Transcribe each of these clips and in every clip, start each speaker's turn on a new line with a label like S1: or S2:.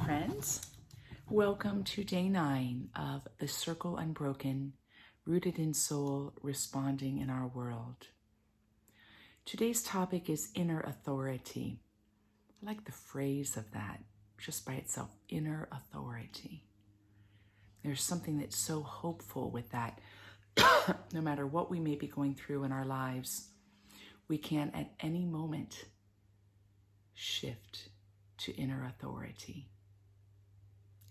S1: friends. Welcome to day 9 of The Circle Unbroken, Rooted in Soul, Responding in Our World. Today's topic is inner authority. I like the phrase of that just by itself, inner authority. There's something that's so hopeful with that. No matter what we may be going through in our lives, we can at any moment shift to inner authority.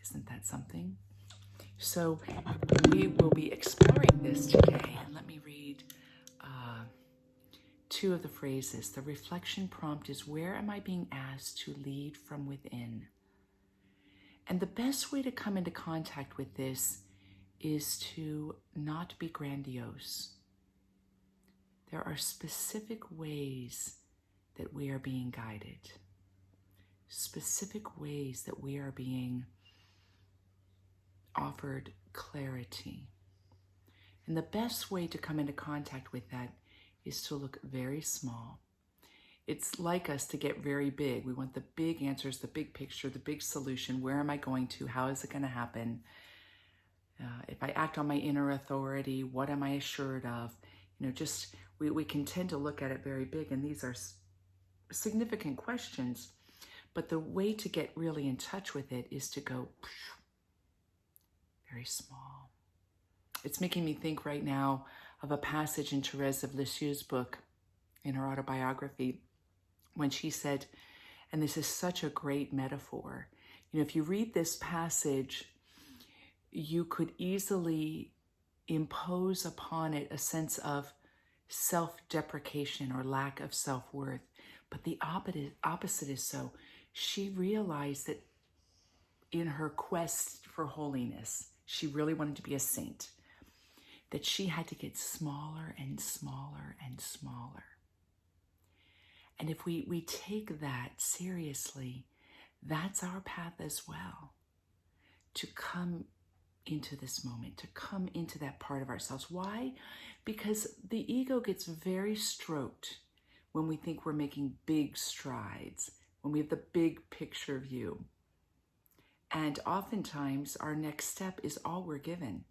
S1: Isn't that something? So we will be exploring this today. And let me read two of the phrases. The reflection prompt is, where am I being asked to lead from within? And the best way to come into contact with this is to not be grandiose. There are specific ways that we are being guided, specific ways that we are being offered clarity. And the best way to come into contact with that is to look very small. It's like us to get very big. We want the big answers, the big picture, the big solution. Where am I going to? How is it going to happen? If I act on my inner authority, what am I assured of? We can tend to look at it very big, and these are significant questions. But the way to get really in touch with it is to go very small. It's making me think right now of a passage in Thérèse of Lisieux's book, in her autobiography, when she said, and this is such a great metaphor, if you read this passage, you could easily impose upon it a sense of self-deprecation or lack of self-worth. But the opposite is so. She realized that in her quest for holiness, she really wanted to be a saint, that she had to get smaller and smaller and smaller. And if we take that seriously, that's our path as well, to come into this moment, to come into that part of ourselves. Why? Because the ego gets very stroked when we think we're making big strides, when we have the big picture view. And oftentimes our next step is all we're given.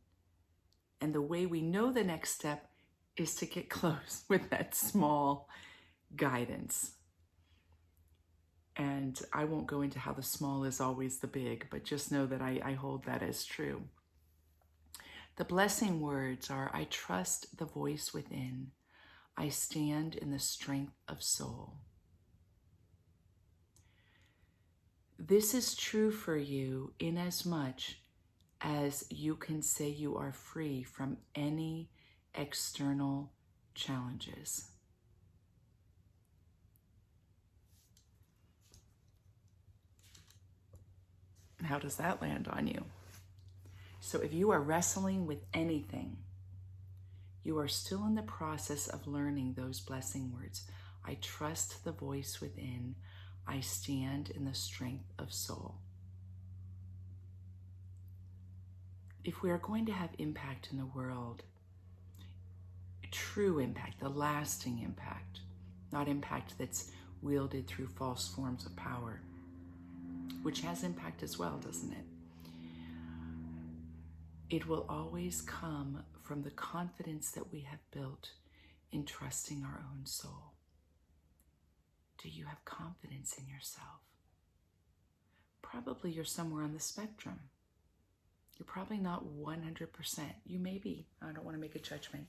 S1: And the way we know the next step is to get close with that small guidance. And I won't go into how the small is always the big, but just know that I hold that as true. The blessing words are, I trust the voice within. I stand in the strength of soul. This is true for you inasmuch as you can say you are free from any external challenges. How does that land on you? So if you are wrestling with anything, you are still in the process of learning those blessing words. I trust the voice within. I stand in the strength of soul. If we are going to have impact in the world, true impact, the lasting impact, not impact that's wielded through false forms of power, which has impact as well, doesn't it? It will always come from the confidence that we have built in trusting our own soul. Do you have confidence in yourself? Probably you're somewhere on the spectrum. You're probably not 100%. You may be. I don't want to make a judgment.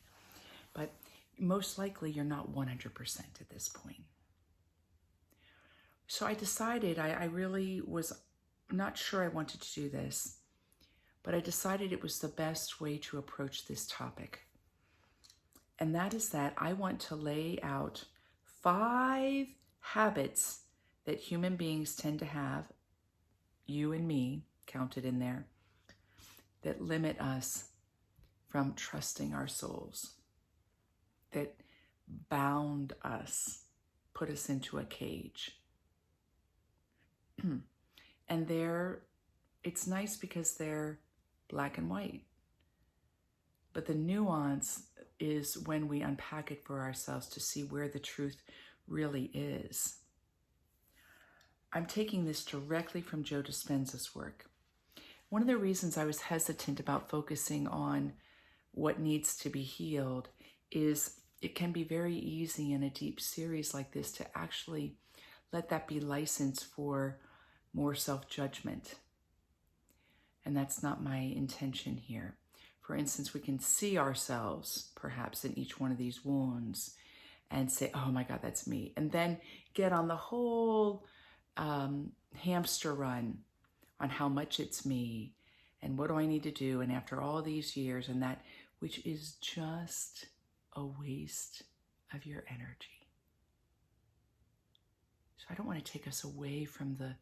S1: But most likely you're not 100% at this point. So I decided, I really was not sure I wanted to do this, but I decided it was the best way to approach this topic. And that is that I want to lay out 5 habits that human beings tend to have, you and me counted in there, that limit us from trusting our souls, that bound us, put us into a cage. And it's nice because they're black and white. But the nuance is when we unpack it for ourselves to see where the truth really is. I'm taking this directly from Joe Dispenza's work. One of the reasons I was hesitant about focusing on what needs to be healed is it can be very easy in a deep series like this to actually let that be license for more self-judgment. And that's not my intention here. For instance, we can see ourselves perhaps in each one of these wounds and say, oh my God, that's me. And then get on the whole hamster run on how much it's me and what do I need to do. And after all these years and that, which is just a waste of your energy. So I don't want to take us away from the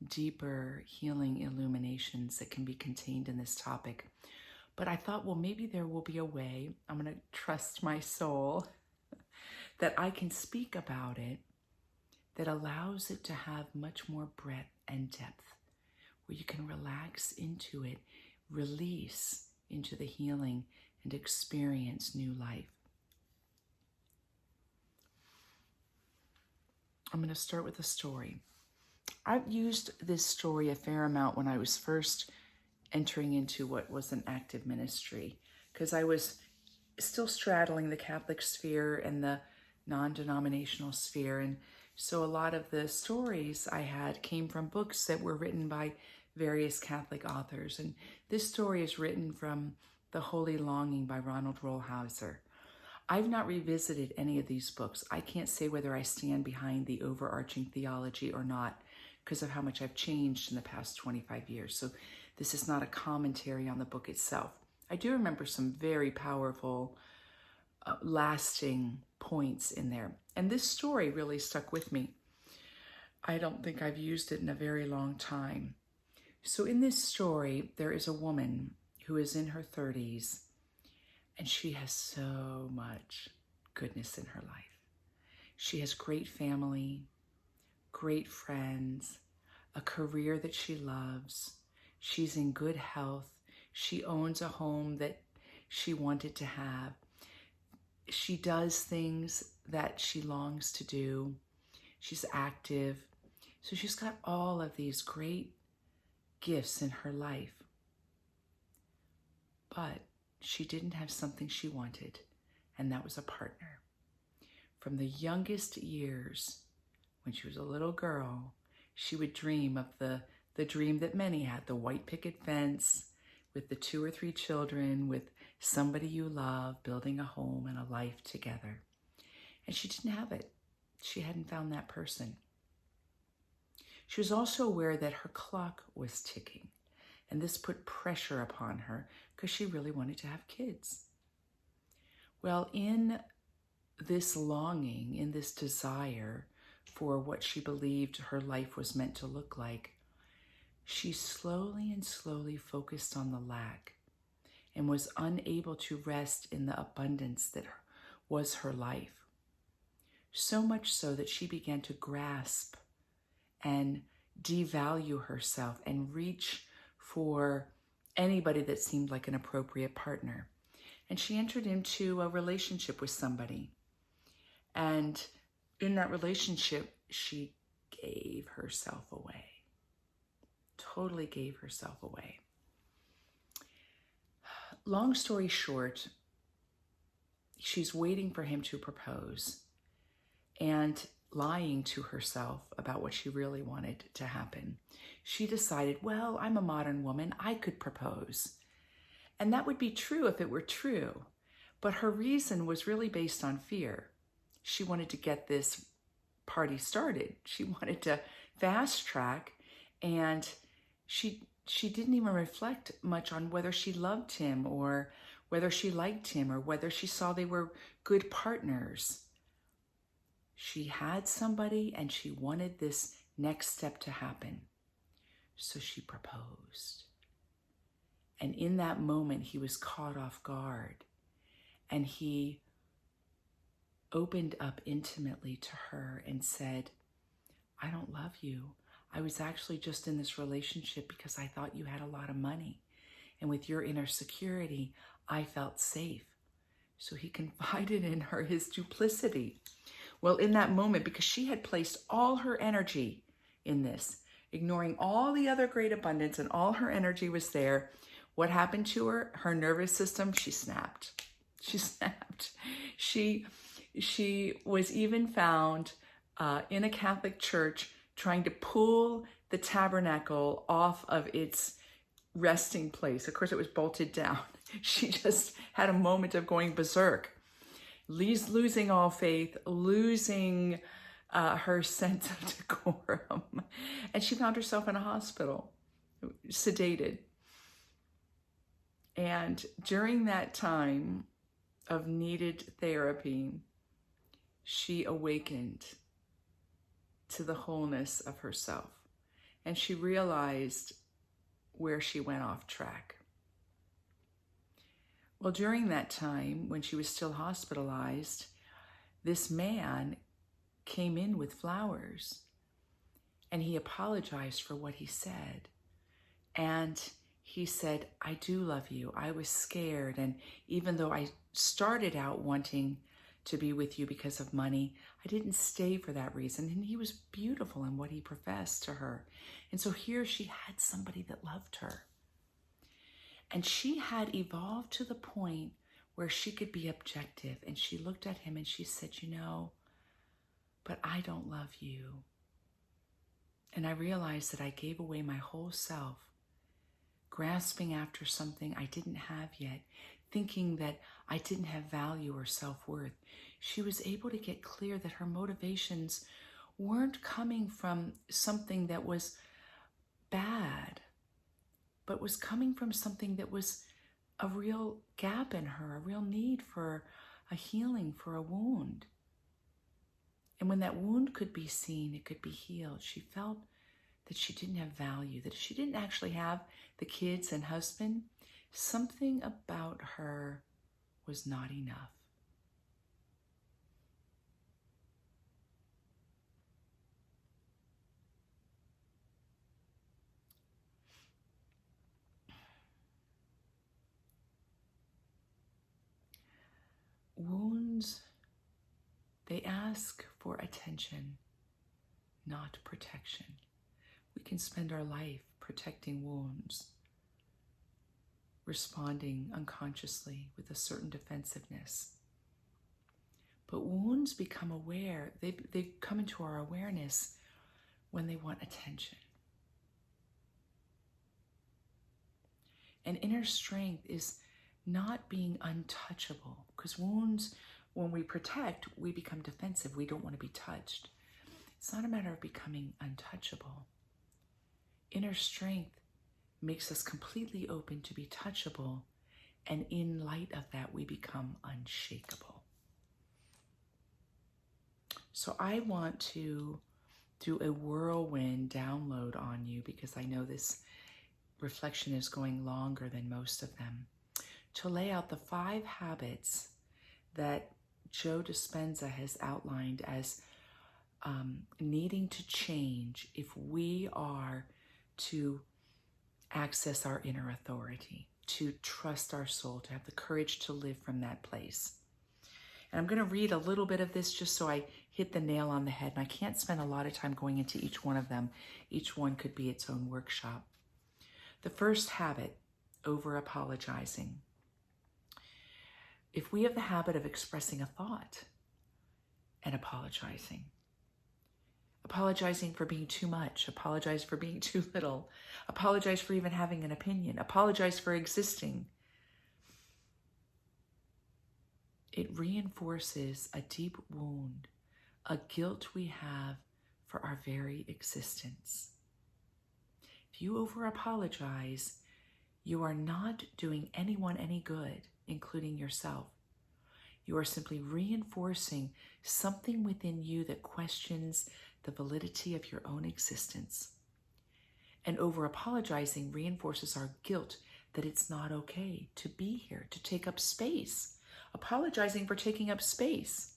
S1: deeper healing illuminations that can be contained in this topic. But I thought, well, maybe there will be a way, I'm going to trust my soul, that I can speak about it that allows it to have much more breadth and depth, where you can relax into it, release into the healing, and experience new life. I'm going to start with a story. I've used this story a fair amount when I was first entering into what was an active ministry, because I was still straddling the Catholic sphere and the non-denominational sphere. And so a lot of the stories I had came from books that were written by various Catholic authors. And this story is written from The Holy Longing by Ronald Rollhauser. I've not revisited any of these books. I can't say whether I stand behind the overarching theology or not because of how much I've changed in the past 25 years. So this is not a commentary on the book itself. I do remember some very powerful, lasting points in there. And this story really stuck with me. I don't think I've used it in a very long time. So in this story, there is a woman who is in her 30s, and she has so much goodness in her life. She has great family, great friends, a career that she loves. She's in good health. She owns a home that she wanted to have. She does things that she longs to do. She's active. So she's got all of these great gifts in her life. But she didn't have something she wanted, and that was a partner. From the youngest years, when she was a little girl, she would dream of the dream that many had, the white picket fence with the 2 or 3 children, with somebody you love, building a home and a life together. And she didn't have it. She hadn't found that person. She was also aware that her clock was ticking, and this put pressure upon her because she really wanted to have kids. Well, in this longing, in this desire for what she believed her life was meant to look like, she slowly and slowly focused on the lack and was unable to rest in the abundance that was her life. So much so that she began to grasp and devalue herself and reach for anybody that seemed like an appropriate partner. And she entered into a relationship with somebody. And in that relationship, she gave herself away. Totally gave herself away. Long story short, she's waiting for him to propose and lying to herself about what she really wanted to happen. She decided, well, I'm a modern woman, I could propose. And that would be true if it were true. But her reason was really based on fear. She wanted to get this party started. She wanted to fast track, and she didn't even reflect much on whether she loved him or whether she liked him or whether she saw they were good partners. She had somebody and she wanted this next step to happen. So she proposed. And in that moment, he was caught off guard, and he opened up intimately to her and said, I don't love you. I was actually just in this relationship because I thought you had a lot of money. And with your inner security, I felt safe. So he confided in her his duplicity. Well, in that moment, because she had placed all her energy in this. Ignoring all the other great abundance and all her energy was there. What happened to her? Her nervous system, she snapped. She snapped. She was even found in a Catholic church trying to pull the tabernacle off of its resting place. Of course, it was bolted down. She just had a moment of going berserk, losing all faith, losing her sense of decorum. And she found herself in a hospital, sedated. And during that time of needed therapy, she awakened to the wholeness of herself. And she realized where she went off track. Well, during that time, when she was still hospitalized, this man came in with flowers and he apologized for what he said. And he said, I do love you. I was scared. And even though I started out wanting to be with you because of money, I didn't stay for that reason. And he was beautiful in what he professed to her. And so here she had somebody that loved her. And she had evolved to the point where she could be objective. And she looked at him and she said, but I don't love you. And I realized that I gave away my whole self, grasping after something I didn't have yet, thinking that I didn't have value or self-worth. She was able to get clear that her motivations weren't coming from something that was bad, but was coming from something that was a real gap in her, a real need for a healing, for a wound. And when that wound could be seen, it could be healed. She felt that she didn't have value, that if she didn't actually have the kids and husband, something about her was not enough. Wounds, they ask for attention, not protection. We can spend our life protecting wounds, responding unconsciously with a certain defensiveness. But wounds become aware, they come into our awareness when they want attention. And inner strength is not being untouchable, because wounds, when we protect, we become defensive. We don't want to be touched. It's not a matter of becoming untouchable. Inner strength makes us completely open to be touchable, and in light of that, we become unshakable. So I want to do a whirlwind download on you, because I know this reflection is going longer than most of them, to lay out the 5 habits that Joe Dispenza has outlined as needing to change if we are to access our inner authority, to trust our soul, to have the courage to live from that place. And I'm going to read a little bit of this just so I hit the nail on the head. And I can't spend a lot of time going into each one of them. Each one could be its own workshop. The first habit, over-apologizing. If we have the habit of expressing a thought and apologizing for being too much, apologize for being too little, apologize for even having an opinion, apologize for existing, it reinforces a deep wound, a guilt we have for our very existence. If you over-apologize, you are not doing anyone any good, including yourself. You are simply reinforcing something within you that questions the validity of your own existence. And over-apologizing reinforces our guilt that it's not okay to be here, to take up space. Apologizing for taking up space.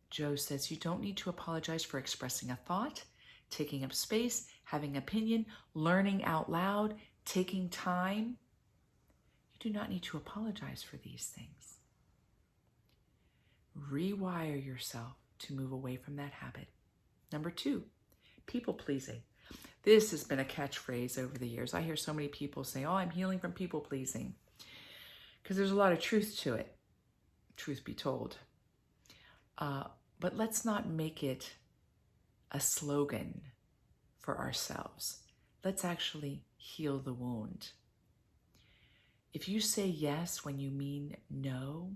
S1: Joe says you don't need to apologize for expressing a thought, taking up space, having opinion, learning out loud, taking time. You do not need to apologize for these things. Rewire yourself to move away from that habit. Number 2, people pleasing. This has been a catchphrase over the years. I hear so many people say, oh, I'm healing from people pleasing, because there's a lot of truth to it, truth be told. But let's not make it a slogan for ourselves. Let's actually heal the wound. If you say yes when you mean no,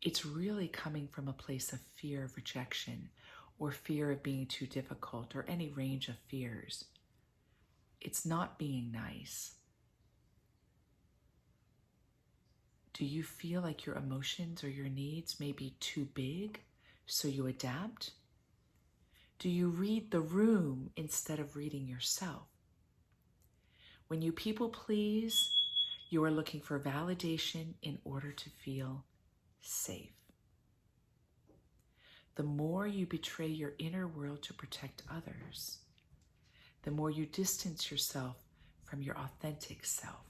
S1: it's really coming from a place of fear of rejection or fear of being too difficult or any range of fears. It's not being nice. Do you feel like your emotions or your needs may be too big, so you adapt? Do you read the room instead of reading yourself? When you people please, you are looking for validation in order to feel safe. The more you betray your inner world to protect others, the more you distance yourself from your authentic self.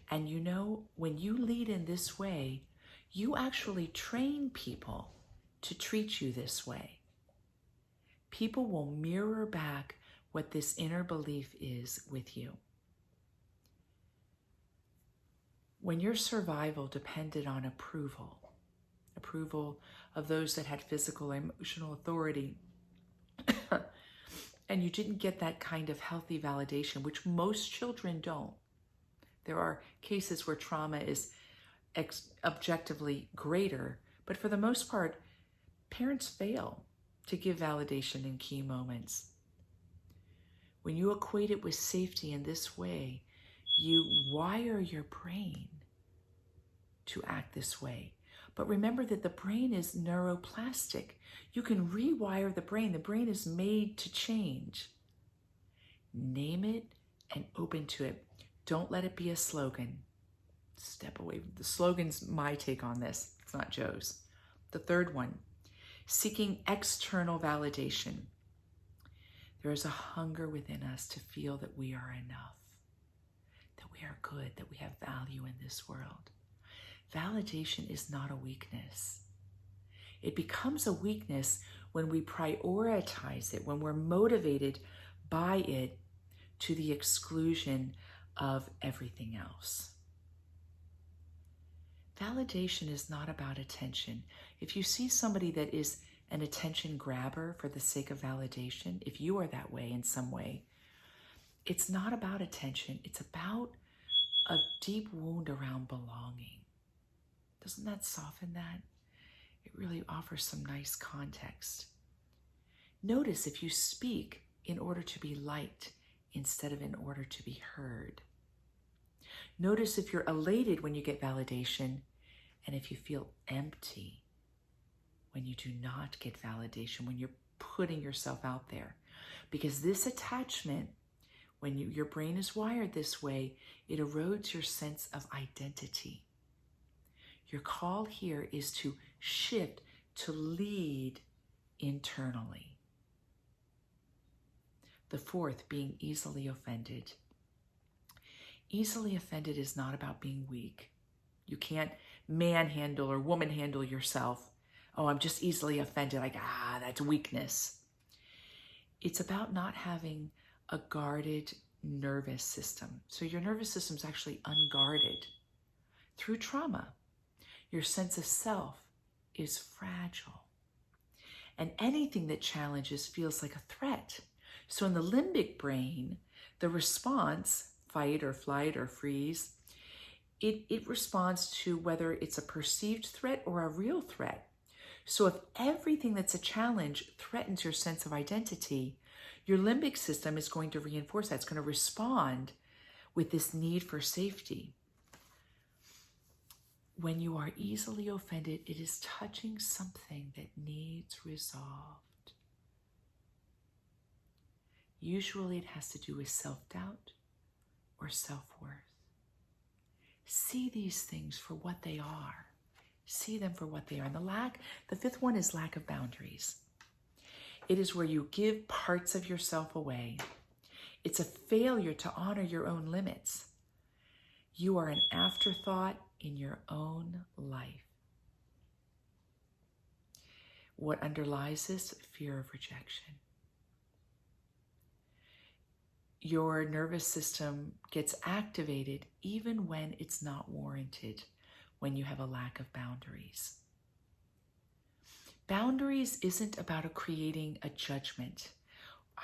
S1: And you know, when you lead in this way, you actually train people to treat you this way. People will mirror back what this inner belief is with you. When your survival depended on approval of those that had physical and emotional authority, and you didn't get that kind of healthy validation, which most children don't. There are cases where trauma is objectively greater, but for the most part, parents fail to give validation in key moments. When you equate it with safety in this way, you wire your brain to act this way. But remember that the brain is neuroplastic. You can rewire the brain. The brain is made to change. Name it and open to it. Don't let it be a slogan. Step away. The slogan's my take on this. It's not Joe's. The third one, seeking external validation. There is a hunger within us to feel that we are enough, that we are good, that we have value in this world. Validation is not a weakness. It becomes a weakness when we prioritize it, when we're motivated by it to the exclusion of everything else. Validation is not about attention. If you see somebody that is an attention grabber for the sake of validation, if you are that way in some way, it's not about attention. It's about a deep wound around belonging. Doesn't that soften that? It really offers some nice context. Notice if you speak in order to be liked instead of in order to be heard. Notice if you're elated when you get validation and if you feel empty when you do not get validation, when you're putting yourself out there. Because this attachment, when your brain is wired this way, it erodes your sense of identity. Your call here is to shift, to lead internally. The fourth, being easily offended. Easily offended is not about being weak. You can't manhandle or womanhandle yourself. Oh, I'm just easily offended. Like, that's weakness. It's about not having a guarded nervous system. So your nervous system is actually unguarded through trauma. Your sense of self is fragile. And anything that challenges feels like a threat. So in the limbic brain, the response, fight or flight or freeze, it responds to whether it's a perceived threat or a real threat. So if everything that's a challenge threatens your sense of identity, your limbic system is going to reinforce that. It's going to respond with this need for safety. When you are easily offended, it is touching something that needs resolved. Usually it has to do with self-doubt or self-worth. See these things for what they are. See them for what they are. And the fifth one is lack of boundaries. It is where you give parts of yourself away. It's a failure to honor your own limits. You are an afterthought in your own life. what underlies this? Fear of rejection. Your nervous system gets activated even when it's not warranted, when you have a lack of boundaries. Boundaries isn't about creating a judgment.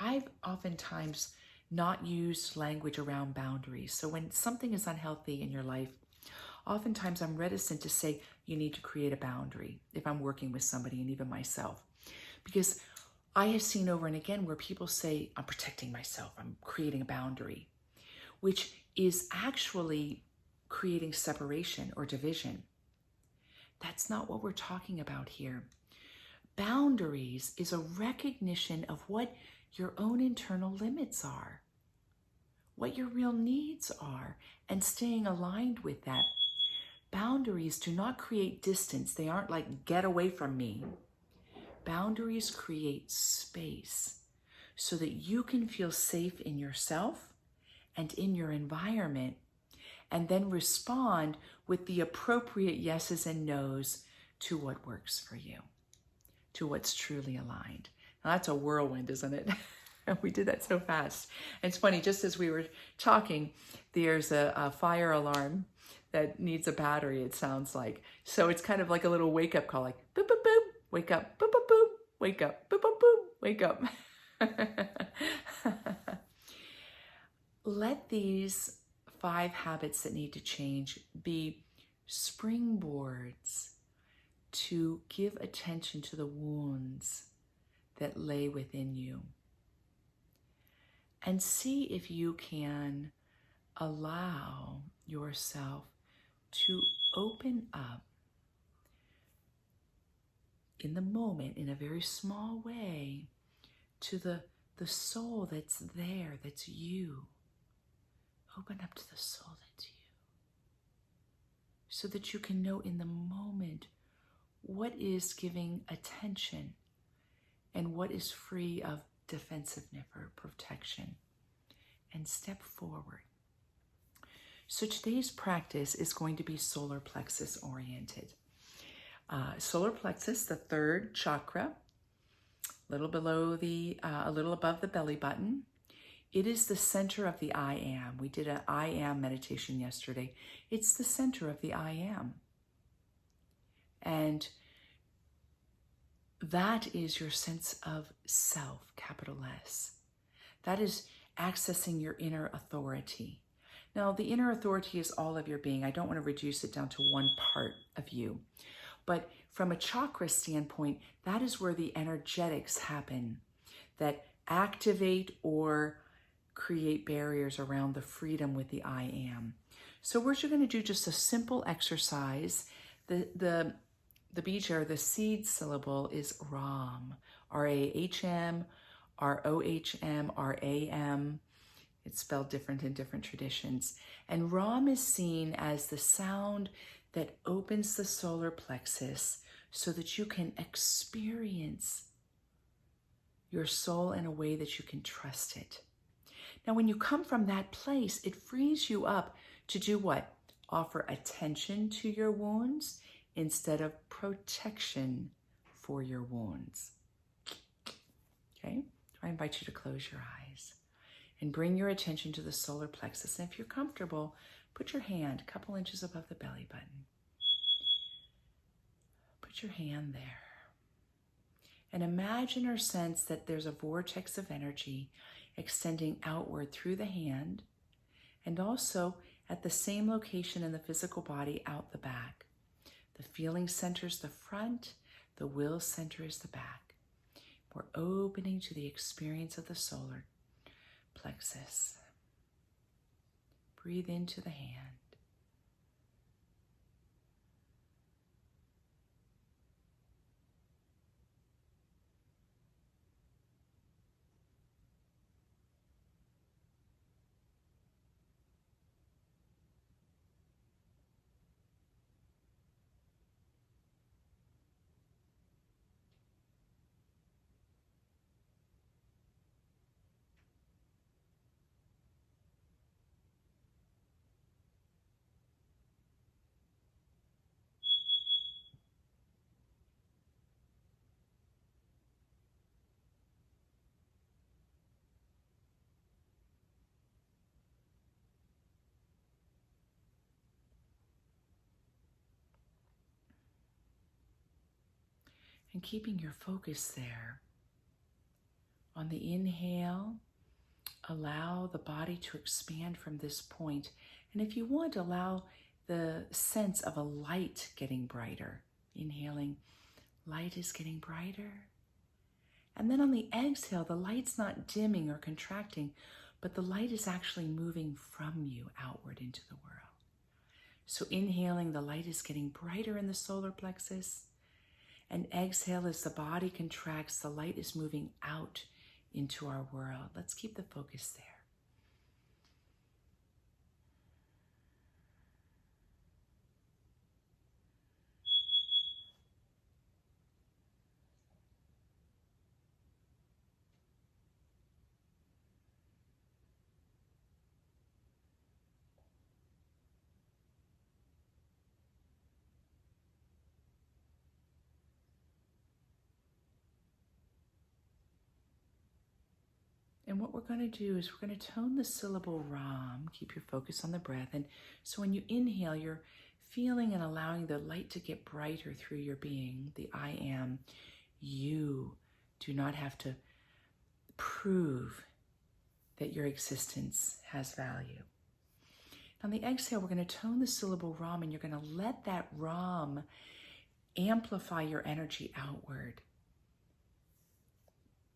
S1: I've oftentimes not used language around boundaries. So when something is unhealthy in your life, oftentimes I'm reticent to say you need to create a boundary if I'm working with somebody, and even myself. Because I have seen over and again where people say, I'm protecting myself, I'm creating a boundary, which is actually creating separation or division. That's not what we're talking about here. Boundaries is a recognition of what your own internal limits are, what your real needs are, and staying aligned with that. Boundaries do not create distance. They aren't like, get away from me. Boundaries create space so that you can feel safe in yourself and in your environment, and then respond with the appropriate yeses and nos to what works for you, to what's truly aligned. Now that's a whirlwind, isn't it? We did that so fast. And it's funny, just as we were talking, there's a fire alarm that needs a battery, it sounds like. So it's kind of like a little wake-up call, like boop, boop, boop, wake up, boop, boop, boop, wake up, boop, boop, boop, wake up. Let these 5 habits that need to change be springboards to give attention to the wounds that lay within you. And see if you can allow yourself to open up in the moment, in a very small way, to the soul that's there, that's you. Open up to the soul that's you, so that you can know in the moment what is giving attention and what is free of defensiveness or protection, and step forward. So today's practice is going to be solar plexus oriented. Solar plexus, the 3rd chakra, a little above the belly button. It is the center of the I am. We did an I am meditation yesterday. It's the center of the I am. And that is your sense of self, capital S. That is accessing your inner authority. Now, the inner authority is all of your being. I don't want to reduce it down to one part of you. But from a chakra standpoint, that is where the energetics happen that activate or create barriers around the freedom with the I am. So we're going to do just a simple exercise. The bija, the seed syllable, is Ram, R-A-H-M, R-O-H-M, R-A-M. It's spelled different in different traditions. And Ram is seen as the sound that opens the solar plexus so that you can experience your soul in a way that you can trust it. Now, when you come from that place, it frees you up to do what? Offer attention to your wounds instead of protection for your wounds. Okay? I invite you to close your eyes and bring your attention to the solar plexus. And if you're comfortable, put your hand a couple inches above the belly button. Put your hand there. And imagine or sense that there's a vortex of energy extending outward through the hand, and also at the same location in the physical body out the back. The feeling center is the front, the will center is the back. We're opening to the experience of the solar plexus. Breathe into the hand. And keeping your focus there. On the inhale, allow the body to expand from this point. And if you want, allow the sense of a light getting brighter. Inhaling, light is getting brighter. And then on the exhale, the light's not dimming or contracting, but the light is actually moving from you outward into the world. So inhaling, the light is getting brighter in the solar plexus. And exhale, as the body contracts, the light is moving out into our world. Let's keep the focus there. And what we're going to do is we're going to tone the syllable Ram. Keep your focus on the breath. And so when you inhale, you're feeling and allowing the light to get brighter through your being. The I am. You do not have to prove that your existence has value. On the exhale, we're going to tone the syllable Ram, and you're going to let that Ram amplify your energy outward.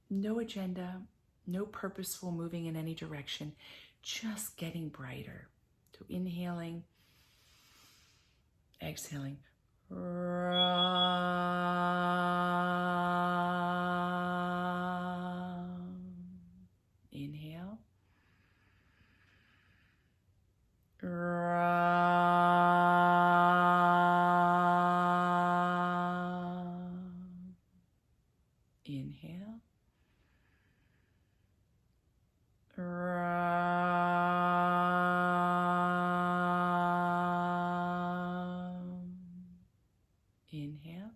S1: No agenda. No purposeful moving in any direction, just getting brighter. So inhaling, exhaling. Inhale. Inhale. Inhale. Inhale.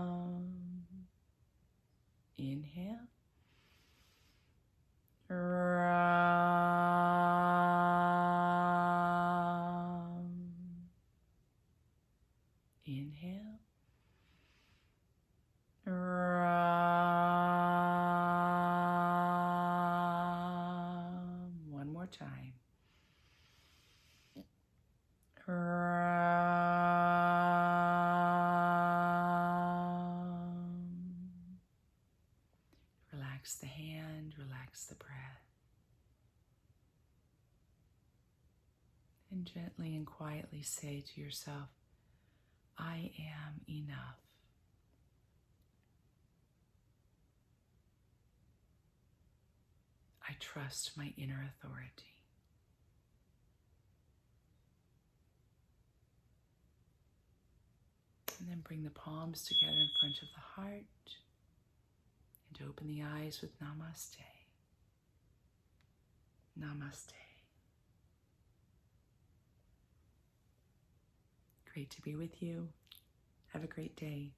S1: Inhale. Inhale. Inhale. One more time. Relax the hand, relax the breath. And gently and quietly say to yourself, I am enough. I trust my inner authority. And then bring the palms together in front of the heart and open the eyes with Namaste. Namaste. Great to be with you. Have a great day.